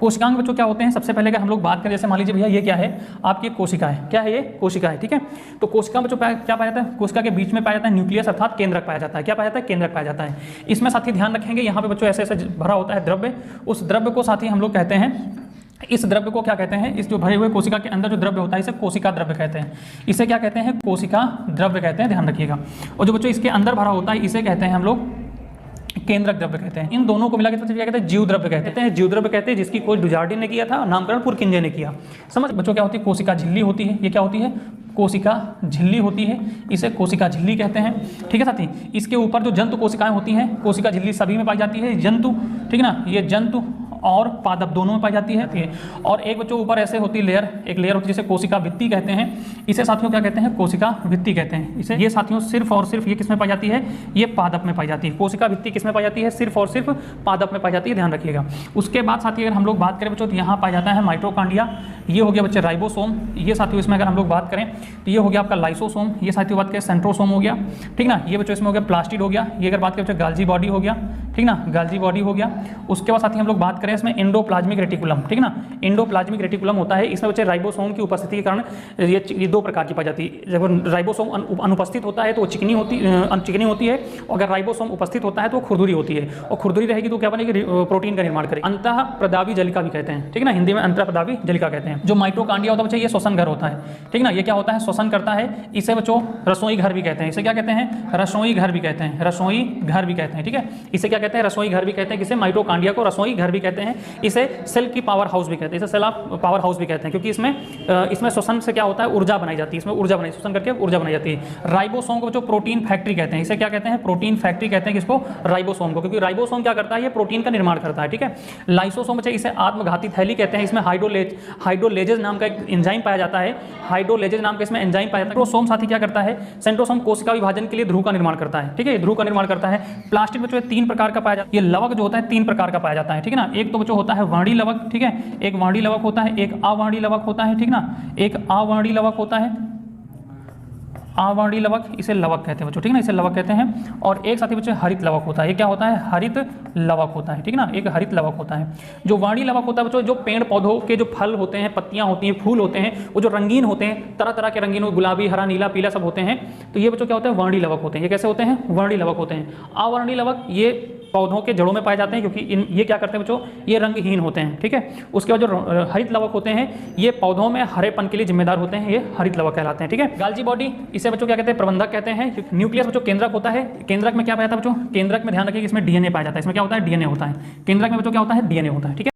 कोशिकांग बच्चों क्या होते हैं, सबसे पहले अगर हम लोग बात करें, जैसे मान लीजिए भैया ये क्या है, आपकी कोशिका है, क्या है ये, कोशिका है, ठीक है। तो कोशिका बच्चों क्या पाया जाता है, कोशिका के बीच में पाया जाता है न्यूक्लियस अर्थात केंद्रक पाया जाता है, क्या पाया जाता है, केंद्रक पाया जाता है। इसमें साथी ध्यान रखेंगे यहाँ पे बच्चों ऐसे ऐसे भरा होता है द्रव्य, उस द्रव्य को साथी हम लोग कहते हैं, इस द्रव्य को क्या कहते हैं, इस जो भरे हुए कोशिका के अंदर जो द्रव्य होता है इसे कोशिका द्रव्य कहते हैं। इसे क्या कहते हैं, कोशिका द्रव्य कहते हैं, ध्यान रखिएगा। और जो बच्चों इसके अंदर भरा होता है इसे कहते हैं हम लोग केंद्रक द्रव्य कहते हैं। इन दोनों को मिला के क्या कहते हैं, जीव द्रव्य कहते हैं। जीव द्रव्य कहते हैं जिसकी खोज डुजार्डिन ने किया था, नामकरण पुरकिंजे ने किया। समझ बच्चों क्या होती है, कोशिका झिल्ली होती है, ये क्या होती है, कोशिका झिल्ली होती है, इसे कोशिका झिल्ली कहते हैं, ठीक है साथी। इसके ऊपर जो जंतु कोशिकाएं होती हैं, कोशिका झिल्ली सभी में पाई जाती है, जंतु, ठीक है ना, ये जंतु और पादप दोनों में पाई जाती है। और एक बच्चों ऊपर ऐसे होती लेयर, एक लेयर होती है जिसे कोशिका भित्ति कहते हैं, इसे साथियों क्या कहते हैं, कोशिका भित्ति कहते हैं इसे। ये साथियों सिर्फ और सिर्फ ये किस में पाई जाती है, ये पादप में पाई जाती है। कोशिका भित्ति किस में पाई जाती है, सिर्फ और सिर्फ पादप में पाई जाती है, ध्यान रखिएगा। उसके बाद साथी अगर हम लोग बात करें बच्चों तो यहाँ पाया जाता है माइटोकॉन्ड्रिया, ये हो गया बच्चे राइबोसोम, ये साथियों इसमें अगर हम लोग बात करें तो ये हो गया आपका लाइसोसोम, ये साथियों बात करें सेंट्रोसोम हो गया, ठीक ना। ये बच्चों इसमें हो गया प्लास्टिड हो गया, ये अगर बात करें बच्चों गाल्जी बॉडी हो गया, ठीक ना, गाल्जी बॉडी हो गया। उसके बाद साथी हम लोग बात करें इसमें एंडोप्लाज्मिक रेटिकुलम, ठीक ना, एंडोप्लाज्मिक रेटिकुलम होता है। इसमें बच्चे राइबोसोम की उपस्थिति के कारण ये दो प्रकार की पाई जाती है। जब राइबोसोम अनुपस्थित होता है तो वो चिकनी होती है, और अगर राइबोसोम उपस्थित होता है तो वो खुरदुरी होती है, और खुरदुरी रहेगी तो क्या बनेगी, प्रोटीन का निर्माण करेगी। अंतःप्रदावी जलिका भी कहते हैं, ठीक ना, हिंदी में अंतःप्रदावी जलिका कहते हैं। जो माइटोकॉन्ड्रिया होता है बच्चे ये श्वसन घर होता है, ठीक ना, ये क्या होता है, श्वसन करता है। इसे बच्चों रसोई घर भी कहते हैं, इसे क्या कहते हैं, रसोई घर भी कहते हैं, रसोई घर भी कहते हैं, ठीक है। इसे क्या कहते हैं, रसोई घर भी कहते हैं, किसे, माइटोकॉन्ड्रिया को रसोई घर भी कहते हैं। इसे सेल की पावर हाउस भी कहते हैं, इसे सेल ऑफ पावर हाउस भी कहते हैं, क्योंकि इसमें श्वसन से क्या होता है, ऊर्जा बनाई जाती है, इसमें ऊर्जा बनाई, श्वसन करके ऊर्जा बनाई जाती है। राइबोसोम को जो प्रोटीन फैक्ट्री कहते हैं, इसे क्या कहते हैं, प्रोटीन फैक्ट्री कहते हैं, किसको, राइबोसोम को, क्योंकि राइबोसोम क्या करता है, ये प्रोटीन का निर्माण करता है, ठीक है। लाइसोसोम बच्चे इसे आत्मघाती थैली कहते हैं, इसमें हाइड्रोलेजेज नाम का एक एंजाइम पाया जाता है, हाइड्रोलेजेज नाम का इसमें एंजाइम पाया जाता है। सेंट्रोसोम साथी क्या करता है, सेंट्रोसोम कोशिका विभाजन के लिए ध्रुव का निर्माण करता है, ठीक है, ध्रुव का निर्माण करता है। प्लास्टिड बच्चों 3 प्रकार का पाया जाता है, ये लवक जो होता है 3 प्रकार का पाया जाता है, ठीक है ना। एक तो बच्चों होता है वर्णी लवक, ठीक है, एक वर्णी लवक होता है, एक अवर्णी लवक होता है, ठीक ना, एक अवर्णी लवक होता है, अवर्णी लवक, इसे लवक कहते हैं बच्चों, ठीक ना, इसे लवक कहते हैं। और एक साथी बच्चे हरित लवक होता है, ये क्या होता है, हरित लवक होता है, ठीक ना, एक हरित लवक होता है। जो वर्णी लवक होता है बच्चों, जो पेड़ पौधों के जो फल होते हैं, पत्तियां होती हैं, फूल होते हैं, वो जो रंगीन होते हैं, तरह तरह के रंगीन, गुलाबी, हरा, नीला, पीला सब होते हैं, तो ये बच्चों क्या होते हैं, वर्णी लवक होते हैं। ये कैसे होते हैं, वर्णी लवक होते हैं। अवर्णी लवक ये पौधों के जड़ों में पाए जाते हैं, क्योंकि ये क्या करते हैं बच्चों, ये रंगहीन होते हैं, ठीक है। उसके बाद जो हरित लवक होते हैं, ये पौधों में हरेपन के लिए जिम्मेदार होते हैं, ये हरित लवक कहलाते हैं, ठीक है। गाल्जी बॉडी, इसे बच्चों क्या कहते हैं, प्रबंधक कहते हैं। न्यूक्लियस बच्चों केंद्रक होता है, केंद्रक में क्या पाया जाता है बच्चों, केंद्रक में ध्यान रखिए इसमें डीएनए पाया जाता है, इसमें क्या होता है, डीएनए होता है। केंद्रक में बच्चों क्या होता है, डीएनए होता है, ठीक है।